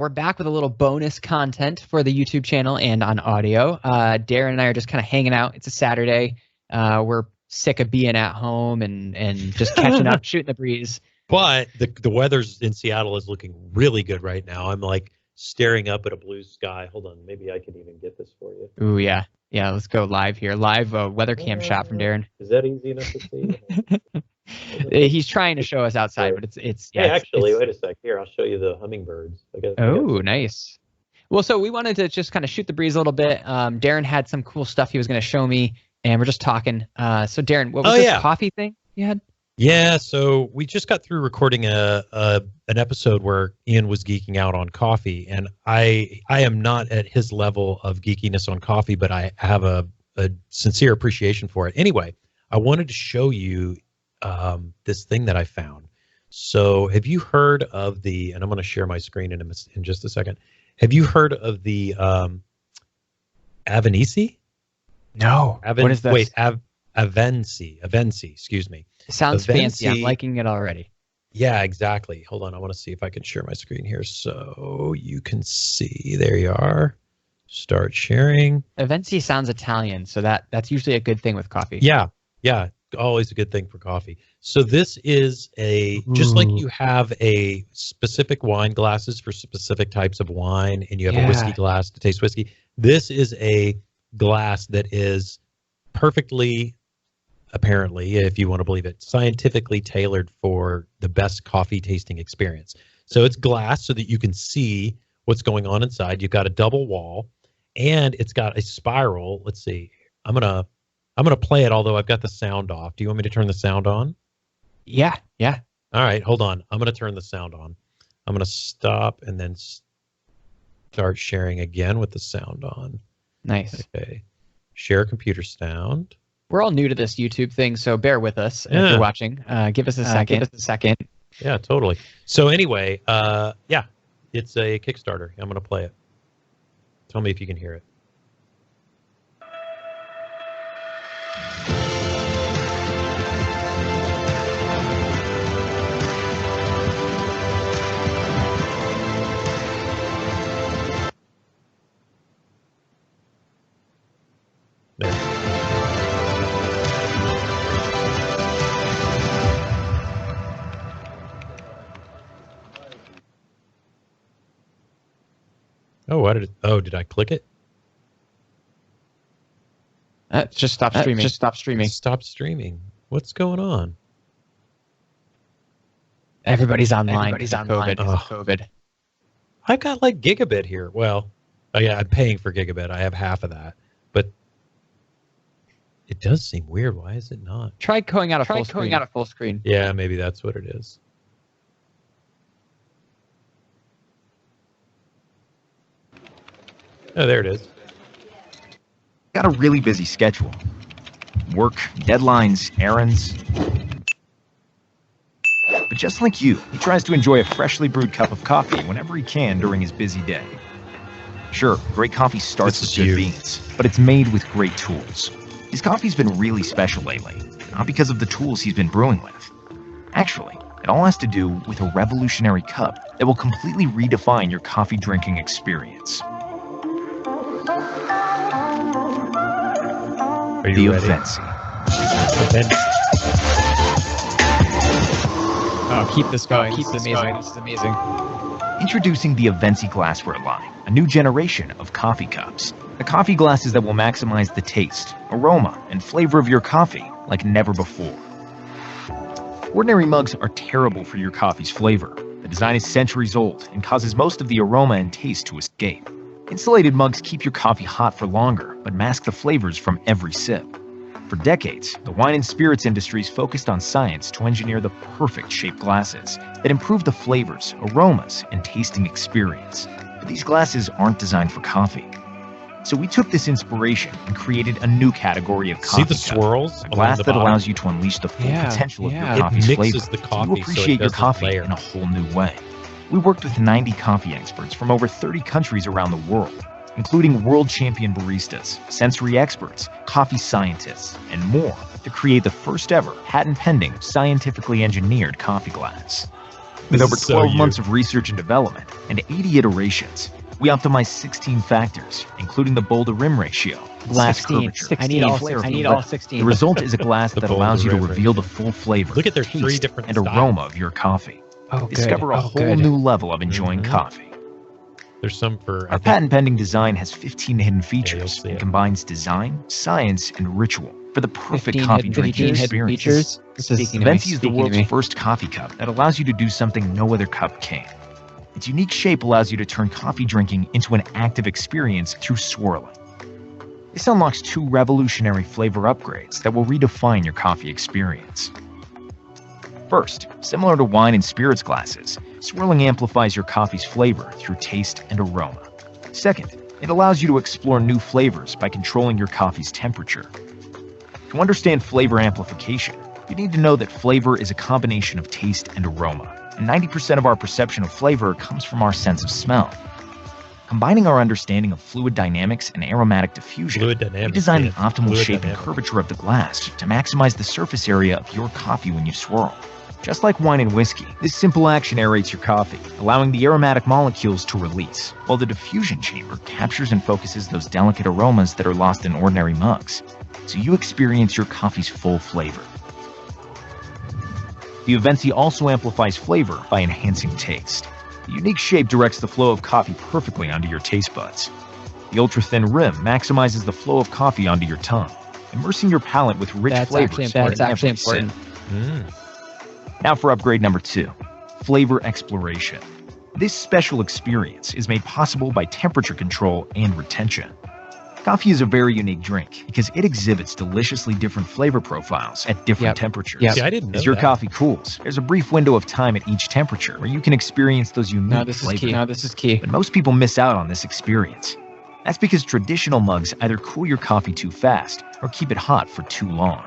We're back with a little bonus content for the YouTube channel and on audio. Darren and I are just kind of hanging out. It's a Saturday. We're sick of being at home and just catching up, shooting the breeze. But the weather's in Seattle is looking really good right now. I'm like staring up at a blue sky. Hold on, maybe I can even get this for you. Ooh, yeah. Yeah, let's go live here. Live weather cam shot from Darren. Is that easy enough to see? He's trying to show us outside, but it's yeah. Hey, actually, wait a sec. Here, I'll show you the hummingbirds. Oh, nice. Well, so we wanted to just kind of shoot the breeze a little bit. Darren had some cool stuff he was going to show me, and we're just talking. So, Darren, what was this coffee thing you had? Yeah, so we just got through recording an episode where Ian was geeking out on coffee, and I am not at his level of geekiness on coffee, but I have a sincere appreciation for it. Anyway, I wanted to show you this thing that I found. So have you heard of the, and I'm going to share my screen in just a second. Have you heard of the AVENSI? No. What is that? Wait, AVENSI, excuse me. It sounds fancy. I'm liking it already. Yeah, exactly. Hold on. I want to see if I can share my screen here so you can see. There you are. Start sharing. AVENSI sounds Italian, so that's usually a good thing with coffee. Yeah. Always a good thing for coffee. So this is just like you have a specific wine glasses for specific types of wine, and you have a whiskey glass to taste whiskey. This is a glass that is perfectly, apparently, if you want to believe it, scientifically tailored for the best coffee tasting experience. So it's glass so that you can see what's going on inside. You've got a double wall, and it's got a spiral. Let's see. I'm gonna play it, although I've got the sound off. Do you want me to turn the sound on? Yeah. All right, hold on. I'm going to turn the sound on. I'm going to stop and then start sharing again with the sound on. Nice. Okay. Share computer sound. We're all new to this YouTube thing, so bear with us if you're watching. Give us a second. Yeah, totally. So anyway, it's a Kickstarter. I'm going to play it. Tell me if you can hear it. Did I click it? Just stop streaming. Stop streaming. What's going on? Everybody's online. COVID. I got like gigabit here. Well, I'm paying for gigabit. I have half of that, but it does seem weird. Why is it not? Try going out of full screen. Yeah, maybe that's what it is. Oh, there it is. Got a really busy schedule. Work, deadlines, errands. But just like you, he tries to enjoy a freshly brewed cup of coffee whenever he can during his busy day. Sure, great coffee starts with good beans, but it's made with great tools. His coffee's been really special lately, not because of the tools he's been brewing with. Actually, it all has to do with a revolutionary cup that will completely redefine your coffee drinking experience. Are you ready? AVENSI. Oh, keep this going. This is amazing. Introducing the AVENSI glassware line, a new generation of coffee cups. The coffee glasses that will maximize the taste, aroma, and flavor of your coffee like never before. Ordinary mugs are terrible for your coffee's flavor. The design is centuries old and causes most of the aroma and taste to escape. Insulated mugs keep your coffee hot for longer, but mask the flavors from every sip. For decades, the wine and spirits industries focused on science to engineer the perfect shaped glasses that improve the flavors, aromas, and tasting experience. But these glasses aren't designed for coffee. So we took this inspiration and created a new category of coffee. See the swirls? A glass that allows you to unleash the full potential of your coffee's flavor. The coffee, you appreciate your coffee in a whole new way. We worked with 90 coffee experts from over 30 countries around the world, including world champion baristas, sensory experts, coffee scientists, and more, to create the first ever patent-pending, scientifically engineered coffee glass. With over So 12 you. months of research and development and 80 iterations, we optimized 16 factors, including the bowl-to-rim ratio, glass 16. curvature, I need all flare 16. I of need the all lip. 16. The result is a glass The that allows you to bowl-to-rim reveal the ratio. full flavor, Look at their three taste, different and styles. aroma of your coffee. Oh, good. Discover a Oh, whole good. new level of enjoying Mhm. coffee. There's some for Our patent-pending design has 15 hidden you'll features see and it. combines design, science, and ritual for the perfect 15 coffee hidden drinking features. experience. Features. This is AVENSI is the speaking to world's me. first coffee cup that allows you to do something no other cup can. Its unique shape allows you to turn coffee drinking into an active experience through swirling. This unlocks 2 revolutionary flavor upgrades that will redefine your coffee experience. First, similar to wine and spirits glasses, swirling amplifies your coffee's flavor through taste and aroma. Second, it allows you to explore new flavors by controlling your coffee's temperature. To understand flavor amplification, you need to know that flavor is a combination of taste and aroma, and 90% of our perception of flavor comes from our sense of smell. Combining our understanding of fluid dynamics and aromatic diffusion, Fluid we dynamics. designed the man. optimal Fluid shape and dynamics. curvature of the glass to maximize the surface area of your coffee when you swirl. Just like wine and whiskey, this simple action aerates your coffee, allowing the aromatic molecules to release, while the diffusion chamber captures and focuses those delicate aromas that are lost in ordinary mugs, so you experience your coffee's full flavor. The AVENSI also amplifies flavor by enhancing taste. The unique shape directs the flow of coffee perfectly onto your taste buds. The ultra-thin rim maximizes the flow of coffee onto your tongue, immersing your palate with rich That's flavors. actually with every sip. important. Mm. Now for upgrade number 2, flavor exploration. This special experience is made possible by temperature control and retention. Coffee is a very unique drink because it exhibits deliciously different flavor profiles at different Yep. temperatures. Yep. See, I didn't know As your that. coffee cools, there's a brief window of time at each temperature where you can experience those unique No, this is flavors. key. No, this is key. But most people miss out on this experience. That's because traditional mugs either cool your coffee too fast or keep it hot for too long.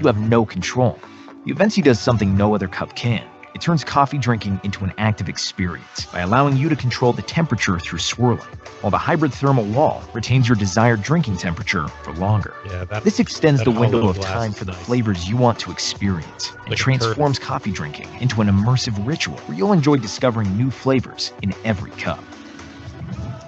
You have no control. The AVENSI does something no other cup can. It turns coffee drinking into an active experience by allowing you to control the temperature through swirling, while the hybrid thermal wall retains your desired drinking temperature for longer. Yeah, that, This extends that the window hollow of glass time is for the nice. flavors you want to experience and Like a transforms coffee drinking into an immersive ritual where you'll enjoy discovering new flavors in every cup.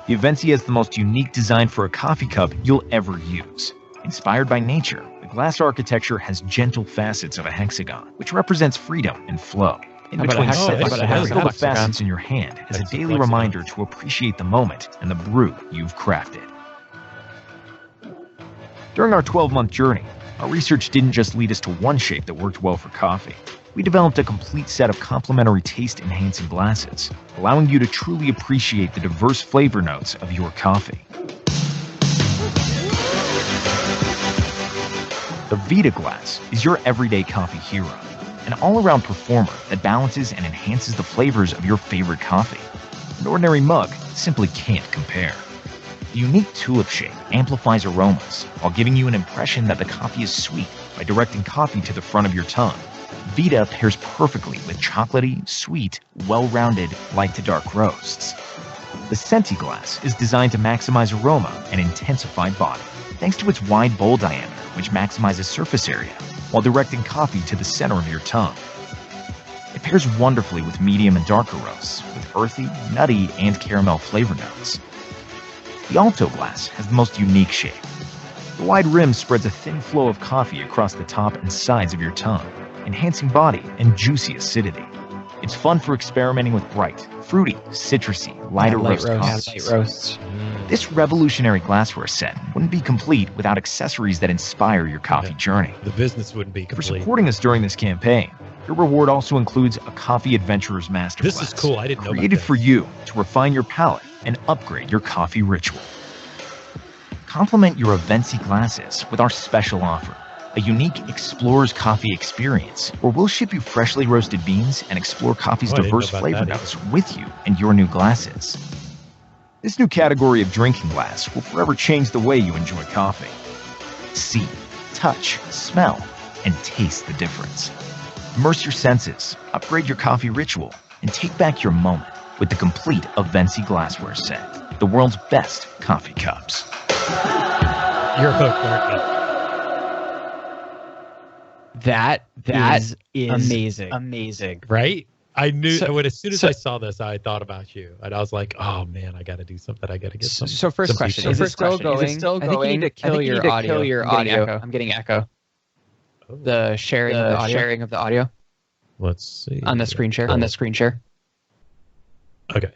The AVENSI has the most unique design for a coffee cup you'll ever use. Inspired by nature, the glass architecture has gentle facets of a hexagon, which represents freedom and flow. In How about a between hex- sips, how about a the hexagon? the facets in your hand as a daily Hexaflexagon. reminder to appreciate the moment and the brew you've crafted. During our 12-month journey, our research didn't just lead us to one shape that worked well for coffee. We developed a complete set of complementary taste-enhancing glasses, allowing you to truly appreciate the diverse flavor notes of your coffee. The Vita glass is your everyday coffee hero, an all-around performer that balances and enhances the flavors of your favorite coffee. An ordinary mug simply can't compare. The unique tulip shape amplifies aromas while giving you an impression that the coffee is sweet by directing coffee to the front of your tongue. Vita pairs perfectly with chocolatey, sweet, well-rounded, light to dark roasts. The Senti glass is designed to maximize aroma and intensify body, thanks to its wide bowl diameter, which maximizes surface area while directing coffee to the center of your tongue. It pairs wonderfully with medium and darker roasts, with earthy, nutty, and caramel flavor notes. The Alto glass has the most unique shape. The wide rim spreads a thin flow of coffee across the top and sides of your tongue, enhancing body and juicy acidity. It's fun for experimenting with bright, fruity, citrusy, lighter light roast roast. coffees. Light roasts. Mm. This revolutionary glassware set wouldn't be complete without accessories that inspire your coffee Yeah. journey. The business wouldn't be For complete. supporting us during this campaign, your reward also includes a Coffee Adventurer's Masterclass. This is cool. I didn't know about Created this. for you to refine your palate and upgrade your coffee ritual. Complement your AVENSI glasses with our special offer, a unique Explorer's Coffee experience, where we'll ship you freshly roasted beans and explore coffee's Oh, I didn't diverse know about flavor that notes with you and your new glasses. This new category of drinking glass will forever change the way you enjoy coffee. See, touch, smell, and taste the difference. Immerse your senses, upgrade your coffee ritual, and take back your moment with the complete AVENSI glassware set, the world's best coffee cups. You're hooked, aren't That That is is amazing. amazing. you? Right? I knew as soon as I saw this, I thought about you, and I was like, "Oh man, I got to do something. I got to get some." So first question: Is it still going? I think you need to kill your audio. I'm getting echo. Oh. The sharing of the audio. Let's see on the screen share. Okay,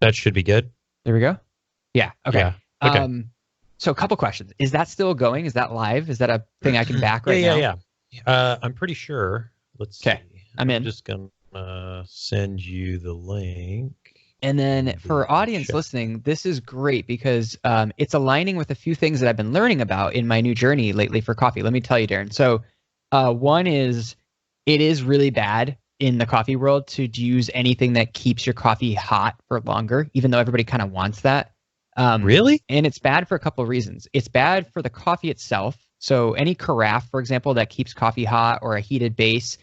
that should be good. There we go. Yeah. Okay. Yeah. Okay. So a couple questions. Is that still going? Is that live? Is that a thing I can back right now? Yeah. I'm pretty sure. Let's see. I'm in. I'm just gonna send you the link. And then for audience listening, this is great because it's aligning with a few things that I've been learning about in my new journey lately for coffee. Let me tell you, Darren. So one is it is really bad in the coffee world to use anything that keeps your coffee hot for longer, even though everybody kind of wants that. Really? And it's bad for a couple of reasons. It's bad for the coffee itself. So any carafe, for example, that keeps coffee hot or a heated base,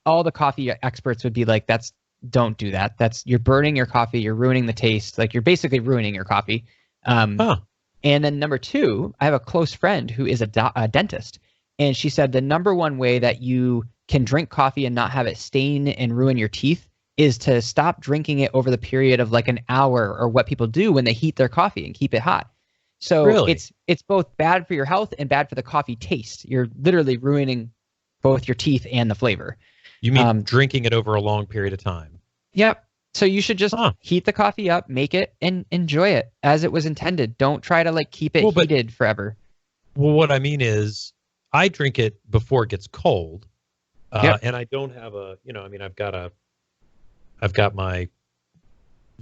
all the coffee experts would be like, don't do that. You're burning your coffee. You're ruining the taste. Like you're basically ruining your coffee. And then number two, I have a close friend who is a dentist. And she said the number one way that you can drink coffee and not have it stain and ruin your teeth is to stop drinking it over the period of like an hour, or what people do when they heat their coffee and keep it hot. So it's both bad for your health and bad for the coffee taste. You're literally ruining both your teeth and the flavor. You mean drinking it over a long period of time? Yep. So you should just heat the coffee up, make it, and enjoy it as it was intended. Don't try to like keep it heated forever. Well, what I mean is I drink it before it gets cold. And I don't have I've got my,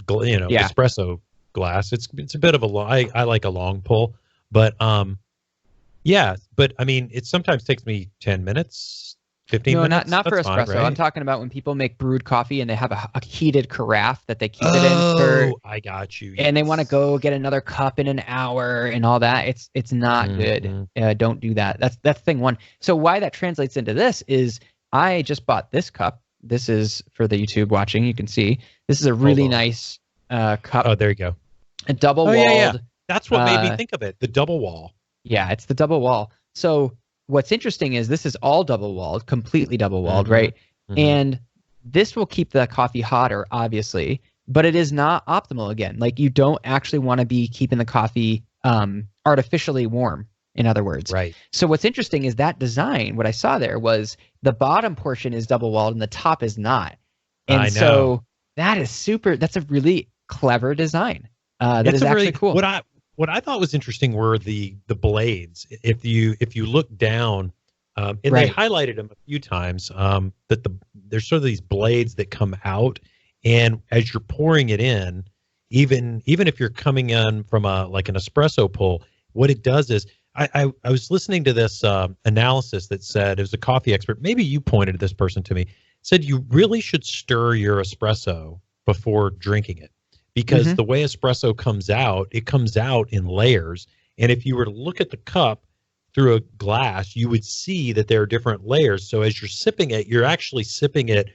espresso glass. It's a bit of I like a long pull, but but I mean, it sometimes takes me 10 minutes, 15 minutes. Not for espresso. Fine, right? I'm talking about when people make brewed coffee and they have a heated carafe that they keep it in for. I got you. And they want to go get another cup in an hour and all that. It's not good. Don't do that. That's thing one. So why that translates into this is I just bought this cup. This is for the YouTube watching. You can see this is a really nice cup. Oh, there you go. A double walled. Yeah. That's what made me think of it. The double wall. Yeah, it's the double wall. So what's interesting is this is all double walled, completely double walled, right? And this will keep the coffee hotter, obviously, but it is not optimal again. Like you don't actually want to be keeping the coffee artificially warm, in other words. Right. So what's interesting is that design, what I saw there was the bottom portion is double walled and the top is not. And so that's a really clever design. That is actually cool. What I thought was interesting were the blades. If you look down, and they highlighted them a few times, that there's sort of these blades that come out, and as you're pouring it in, even if you're coming in from like an espresso pull, what it does is I was listening to this analysis that said, it was a coffee expert, maybe you pointed this person to me, said you really should stir your espresso before drinking it. Because the way espresso comes out, it comes out in layers. And if you were to look at the cup through a glass, you would see that there are different layers. So as you're sipping it, you're actually sipping it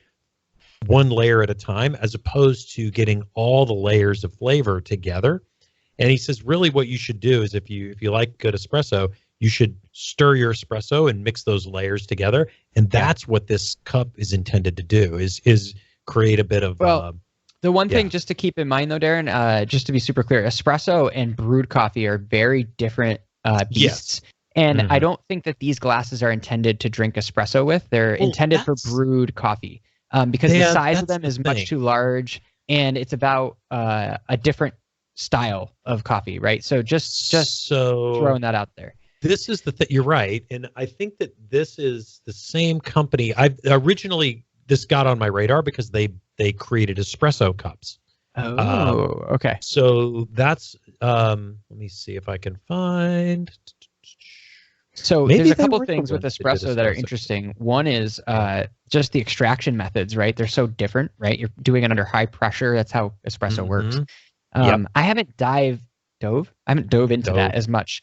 one layer at a time, as opposed to getting all the layers of flavor together. And he says, really what you should do is if you like good espresso, you should stir your espresso and mix those layers together. And that's what this cup is intended to do, is create a bit of... The one thing just to keep in mind, though, Darren, just to be super clear, espresso and brewed coffee are very different beasts. Yes. And I don't think that these glasses are intended to drink espresso with. They're intended for brewed coffee because the size of them is much too large, and it's about a different style of coffee, right? So just throwing that out there. This is the thing. You're right. And I think that this is the same company. This got on my radar because they created espresso cups. Okay. So that's let me see if I can find. So there's a couple things with espresso that are interesting. One is just the extraction methods, right? They're so different, right? You're doing it under high pressure. That's how espresso works. I haven't dove into that as much.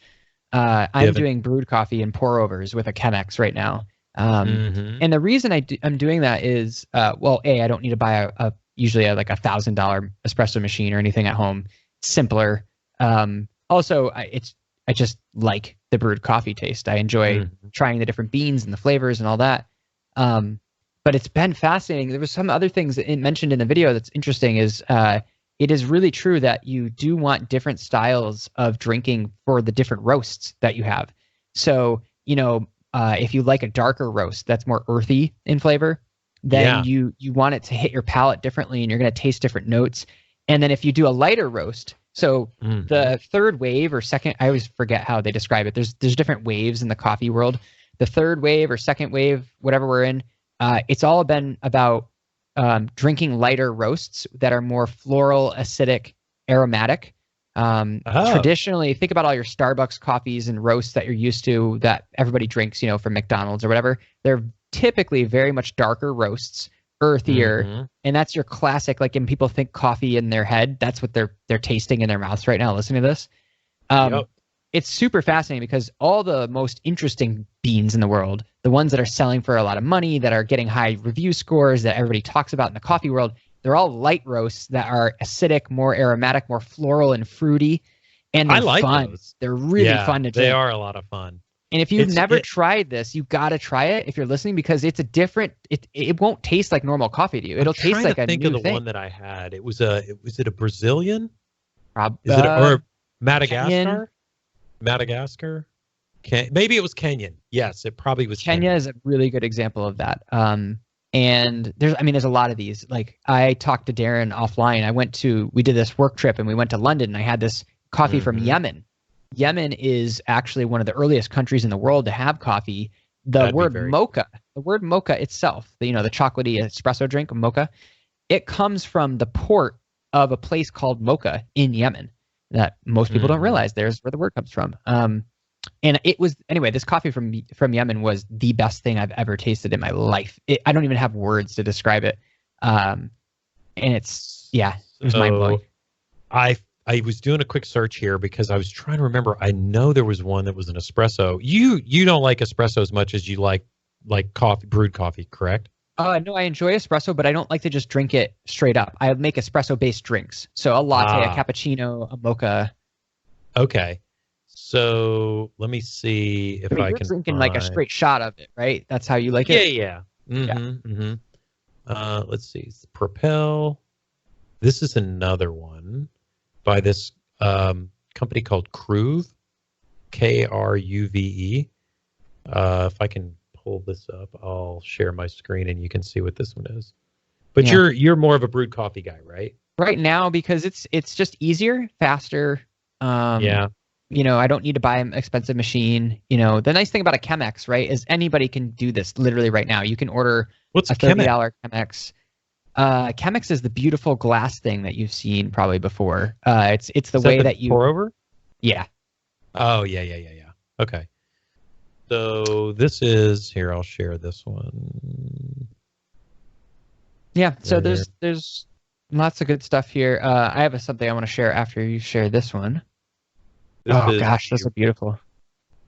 I'm doing brewed coffee and pour overs with a Chemex right now. And the reason I'm doing that is, I don't need to buy usually like $1,000 espresso machine or anything at home. Simpler. Also, I just like the brewed coffee taste. I enjoy trying the different beans and the flavors and all that. but it's been fascinating. There was some other things that it mentioned in the video that's interesting is it is really true that you do want different styles of drinking for the different roasts that you have. So, if you like a darker roast that's more earthy in flavor, then you want it to hit your palate differently and you're going to taste different notes. And then if you do a lighter roast, so the third wave or second, I always forget how they describe it. There's different waves in the coffee world. The third wave or second wave, whatever we're in, it's all been about drinking lighter roasts that are more floral, acidic, aromatic. Traditionally, think about all your Starbucks coffees and roasts that you're used to that everybody drinks, from McDonald's or whatever. They're typically very much darker roasts, earthier, and that's your classic. Like when people think coffee in their head, that's what they're tasting in their mouths right now. Listening to this, it's super fascinating because all the most interesting beans in the world, the ones that are selling for a lot of money, that are getting high review scores, that everybody talks about in the coffee world, they're all light roasts that are acidic, more aromatic, more floral and fruity, and they're fun. Those. They're really fun to drink. They are a lot of fun. And if you've never tried this, you got to try it if you're listening because it's a different. It won't taste like normal coffee to you. It'll taste like a new thing. Think of the one that I had. Was it a Brazilian? Is it or Madagascar? Kenyan? Madagascar? Maybe it was Kenyan. Yes, it probably was. Kenya is a really good example of that. And there's a lot of these. Like I talked to Darren offline. We did this work trip and we went to London and I had this coffee from Yemen. Yemen is actually one of the earliest countries in the world to have coffee. The word mocha itself, the chocolatey espresso drink, mocha, it comes from the port of a place called Mocha in Yemen that most people don't realize there's where the word comes from. And it was, anyway, this coffee from Yemen was the best thing I've ever tasted in my life. I don't even have words to describe it. And it was mind blowing. I was doing a quick search here because I was trying to remember. I know there was one that was an espresso. You don't like espresso as much as you like coffee, brewed coffee, correct? No, I enjoy espresso, but I don't like to just drink it straight up. I make espresso-based drinks. So a latte, a cappuccino, a mocha. Okay. So let me see if I can drinking like a straight shot of it, right? That's how you like it? Yeah. Let's see. It's Propel. This is another one by this company called Kruve, Kruve. If I can pull this up, I'll share my screen and you can see what this one is. But you're more of a brewed coffee guy, right? Right now, because it's just easier, faster. I don't need to buy an expensive machine. The nice thing about a Chemex, right, is anybody can do this literally right now. You can order a $30 Chemex. Chemex is the beautiful glass thing that you've seen probably before. It's the way that you pour over. Yeah. Oh yeah. Okay. So this is here. I'll share this one. Yeah. So there's lots of good stuff here. I have something I want to share after you share this one. Those are beautiful.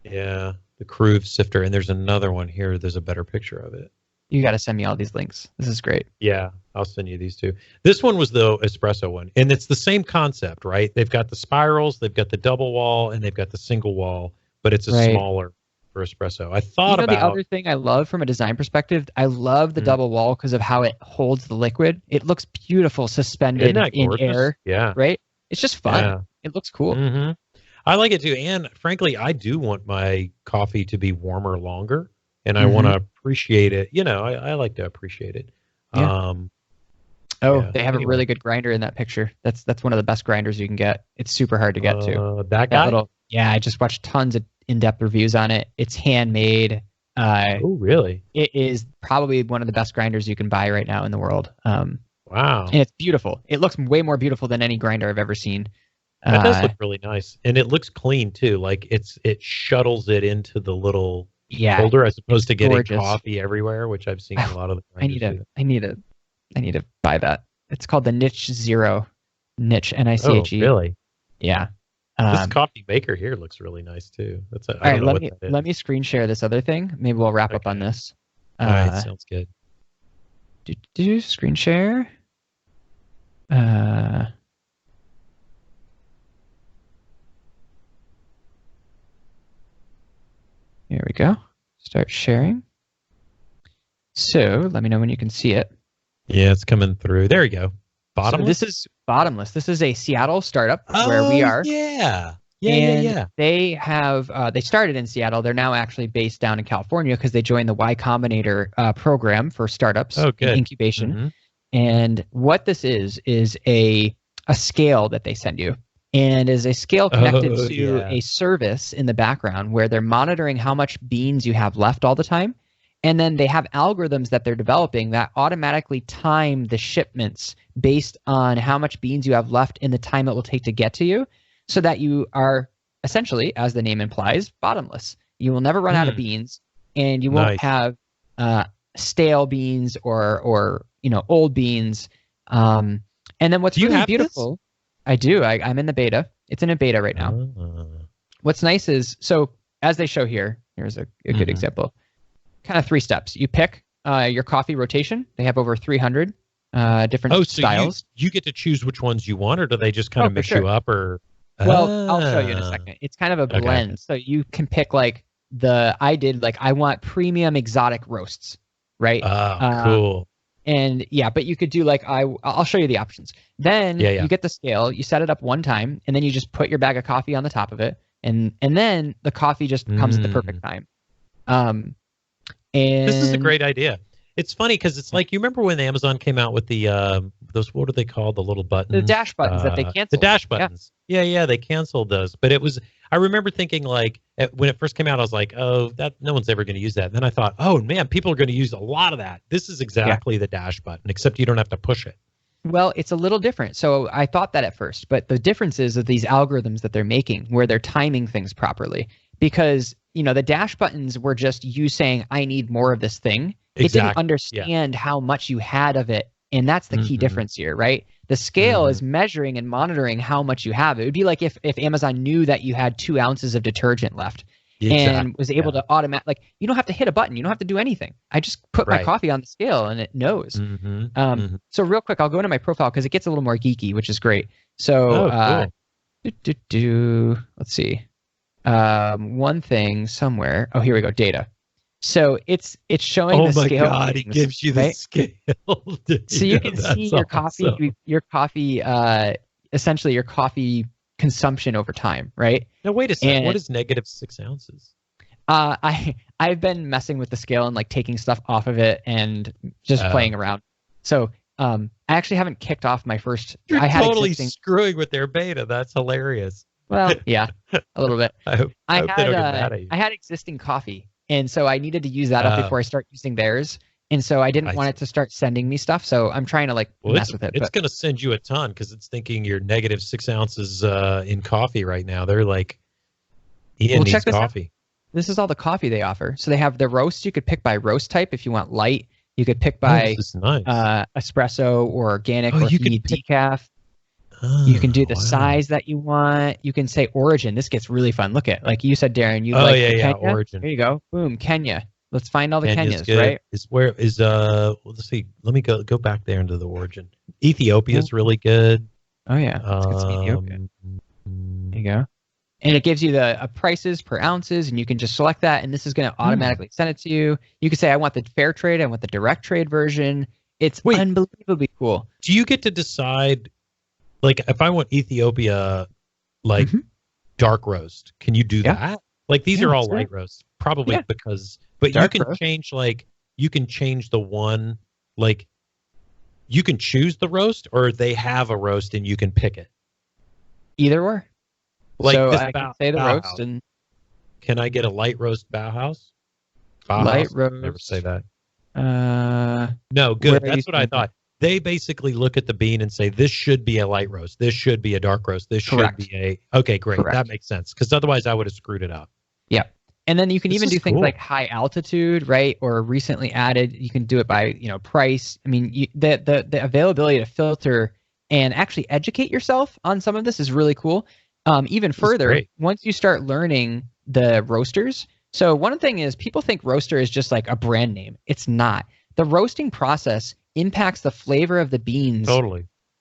Yeah, the Kruve sifter, and there's another one here. There's a better picture of it. You got to send me all these links. This is great. Yeah, I'll send you these two. This one was the espresso one, and it's the same concept, right? They've got the spirals, they've got the double wall, and they've got the single wall, but it's smaller for espresso. I thought about the other thing I love from a design perspective. I love the double wall because of how it holds the liquid. It looks beautiful, suspended in air. Yeah, right. It's just fun. Yeah. It looks cool. Mm-hmm. I like it too, and frankly, I do want my coffee to be warmer longer, and I want to appreciate it. I like to appreciate it. Yeah. They have a really good grinder in that picture. That's one of the best grinders you can get. It's super hard to get to. That guy? I just watched tons of in-depth reviews on it. It's handmade. Oh, really? It is probably one of the best grinders you can buy right now in the world. Wow. And it's beautiful. It looks way more beautiful than any grinder I've ever seen. That does look really nice, and it looks clean too. Like it shuttles it into the little holder as opposed to getting coffee everywhere, which I've seen a lot of the grinders I need to buy that. It's called the Niche Zero. Niche Niche. Oh, really? Yeah. This coffee maker here looks really nice too. All right, let me screen share this other thing. Maybe we'll wrap up on this. All right, sounds good. Do screen share? Here we go. Start sharing. So let me know when you can see it. Yeah, it's coming through. There you go. Bottomless? So this is Bottomless. This is a Seattle startup where we are. Yeah. They have they started in Seattle. They're now actually based down in California because they joined the Y Combinator program for startups and incubation. Mm-hmm. And what this is a scale that they send you, and is a scale connected to a service in the background where they're monitoring how much beans you have left all the time. And then they have algorithms that they're developing that automatically time the shipments based on how much beans you have left in the time it will take to get to you, so that you are essentially, as the name implies, bottomless. You will never run out of beans, and you won't have stale beans or old beans. And then what's really beautiful, this? I do. I'm in the beta. It's in a beta right now. What's nice is, so as they show here, here's a good example. Kind of 3 steps. You pick your coffee rotation. They have over 300 different styles. You get to choose which ones you want, or do they just kind of mix you up? Or well, I'll show you in a second. It's kind of a blend. Okay. So you can pick I want premium exotic roasts, right? Cool. And yeah, but you could do I'll show you the options. Then you get the scale, you set it up one time, and then you just put your bag of coffee on the top of it, and then the coffee just comes at the perfect time. And this is a great idea. It's funny because it's like, you remember when Amazon came out with the those, what are they called, the little buttons? The dash buttons that they canceled. The dash buttons. Yeah, they canceled those. But I remember thinking when it first came out, I was like, oh, that no one's ever going to use that. And then I thought, oh man, people are going to use a lot of that. This is exactly the dash button, except you don't have to push it. Well, it's a little different. So I thought that at first, but the difference is of these algorithms that they're making where they're timing things properly. Because, the dash buttons were just you saying, I need more of this thing. It didn't understand how much you had of it. And that's the key difference here, right? The scale is measuring and monitoring how much you have. It would be like if Amazon knew that you had 2 ounces of detergent left and was able to you don't have to hit a button. You don't have to do anything. I just put my coffee on the scale and it knows. So real quick, I'll go into my profile because it gets a little more geeky, which is great. So cool. Let's see. One thing somewhere. Oh, here we go. Data. So it's showing the scale. Oh my God! It gives you the scale. So you can see your coffee, essentially your coffee consumption over time, right? Now wait a second. What is -6 ounces? I've been messing with the scale and taking stuff off of it and just playing around. So I actually haven't kicked off my first. You're totally screwing with their beta. That's hilarious. Well, yeah, a little bit. I hope they don't get mad at you. I had existing coffee, and so I needed to use that up before I start using theirs. And so I didn't want it to start sending me stuff. So I'm trying to mess with it. It's going to send you a ton because it's thinking you're -6 ounces in coffee right now. They're like, Ian needs coffee. This is all the coffee they offer. So they have the roast. You could pick by roast type if you want light. You could pick by espresso or organic or if you need decaf. You can do the size that you want. You can say origin. This gets really fun. Look at, like you said, Darren, you Kenya? Origin. There you go. Boom, Kenya. Let's find all the Kenya's Kenyas, good. right? Let's see. Let me go back there into the origin. Ethiopia's really good. Oh yeah. Let's get some Ethiopia. There you go. And it gives you the prices per ounces, and you can just select that, and this is going to automatically send it to you. You can say, I want the fair trade, I want the direct trade version. It's unbelievably cool. Do you get to decide, like, if I want Ethiopia, like, dark roast, can you do that? Like, these are all light roasts, probably because, but dark you can roast. Change, like, you can change the one, like, you can choose the roast, or they have a roast and you can pick it. Either or. Like, so I can say the roast, and can I get a light roast Bauhaus? Light roast. Never say that. No, good. That's what I thought. They basically look at the bean and say, this should be a light roast. This should be a dark roast. This should be a... Okay, great. Correct. That makes sense. Because otherwise I would have scred it up. Yeah. And then you can even do things like high altitude, right? Or recently added. You can do it by, price. I mean, the availability to filter and actually educate yourself on some of this is really cool. Even further, once you start learning the roasters. So one thing is, people think roaster is just like a brand name. It's not. The roasting process impacts the flavor of the beans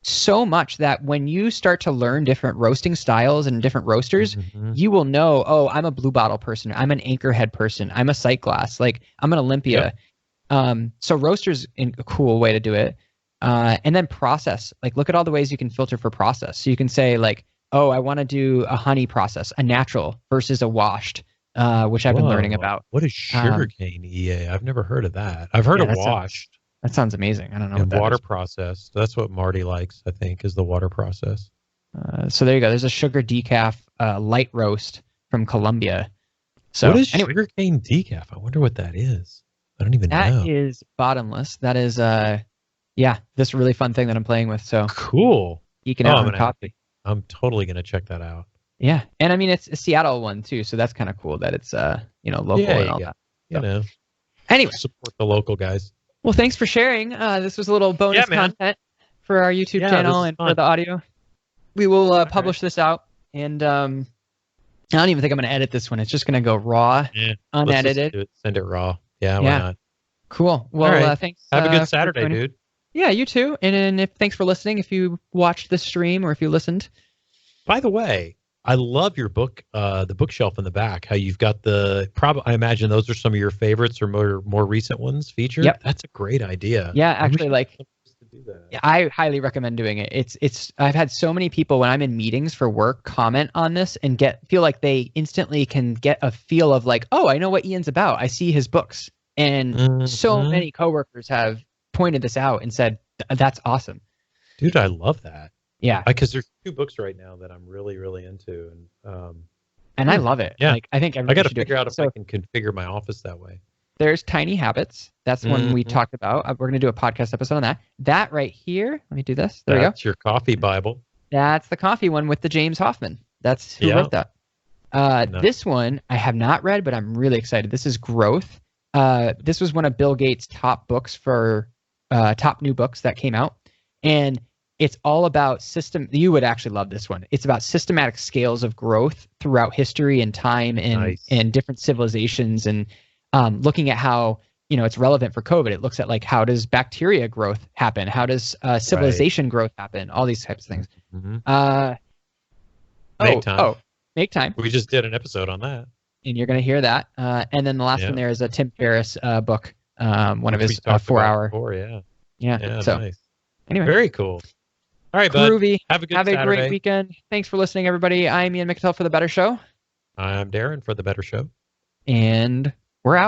so much that when you start to learn different roasting styles and different roasters, you will know, oh, I'm a blue bottle person. I'm an Anchorhead person. I'm a Sight Glass. Like, I'm an Olympia. So roaster's a cool way to do it. And then process. Like, look at all the ways you can filter for process. So you can say like, oh, I want to do a honey process, a natural versus a washed, which I've been learning about. What is sugarcane EA? I've never heard of that. I've heard of washed. That sounds amazing. I don't know And what that water is. process. That's what Marty likes, I think, is the water process. So there you go. There's a sugar decaf light roast from Colombia. So what is sugarcane decaf? I wonder what that is. I don't even know. That is Bottomless. That is this really fun thing that I'm playing with. So cool. Eking out on coffee. I'm totally gonna check that out. Yeah, and I mean it's a Seattle one too, so that's kind of cool that it's local and all that. You know. Anyway, support the local guys. Well, thanks for sharing. This was a little bonus content for our YouTube channel and for the audio. We will publish this out, and I don't even think I'm going to edit this one. It's just going to go raw, unedited. Send it raw. Yeah, why not? Cool. Well, thanks. Have a good Saturday, dude. Yeah, you too. And thanks for listening. If you watched the stream or if you listened. By the way, I love your book, the bookshelf in the back. How you've got I imagine those are some of your favorites or more recent ones featured. Yep. That's a great idea. Yeah, actually, I highly recommend doing it. I've had so many people when I'm in meetings for work comment on this and feel like they instantly can get a feel of like, oh, I know what Ian's about. I see his books, and so many coworkers have pointed this out and said that's awesome. Dude, I love that. Yeah, because there's 2 books right now that I'm really, really into, and I love it. Yeah, like I think I got to figure out if I can configure my office that way. There's Tiny Habits. That's one we talked about. We're going to do a podcast episode on that. That right here. Let me do this. There we go. That's your coffee Bible. That's the coffee one with the James Hoffman. That's who wrote that. This one I have not read, but I'm really excited. This is Growth. This was one of Bill Gates' top books for top new books that came out. And it's all about you would actually love this one. It's about systematic scales of growth throughout history and time and different civilizations, and looking at how it's relevant for COVID. It looks at like, how does bacteria growth happen? How does civilization growth happen? All these types of things. Make time. We just did an episode on that, and you're going to hear that. And then the last one there is a Tim Ferriss book, one of his 4-hour. So nice. Anyway, very cool. All right, bud. Groovy. Have a great weekend. Thanks for listening, everybody. I'm Ian McTell for The Better Show. I'm Darren for The Better Show. And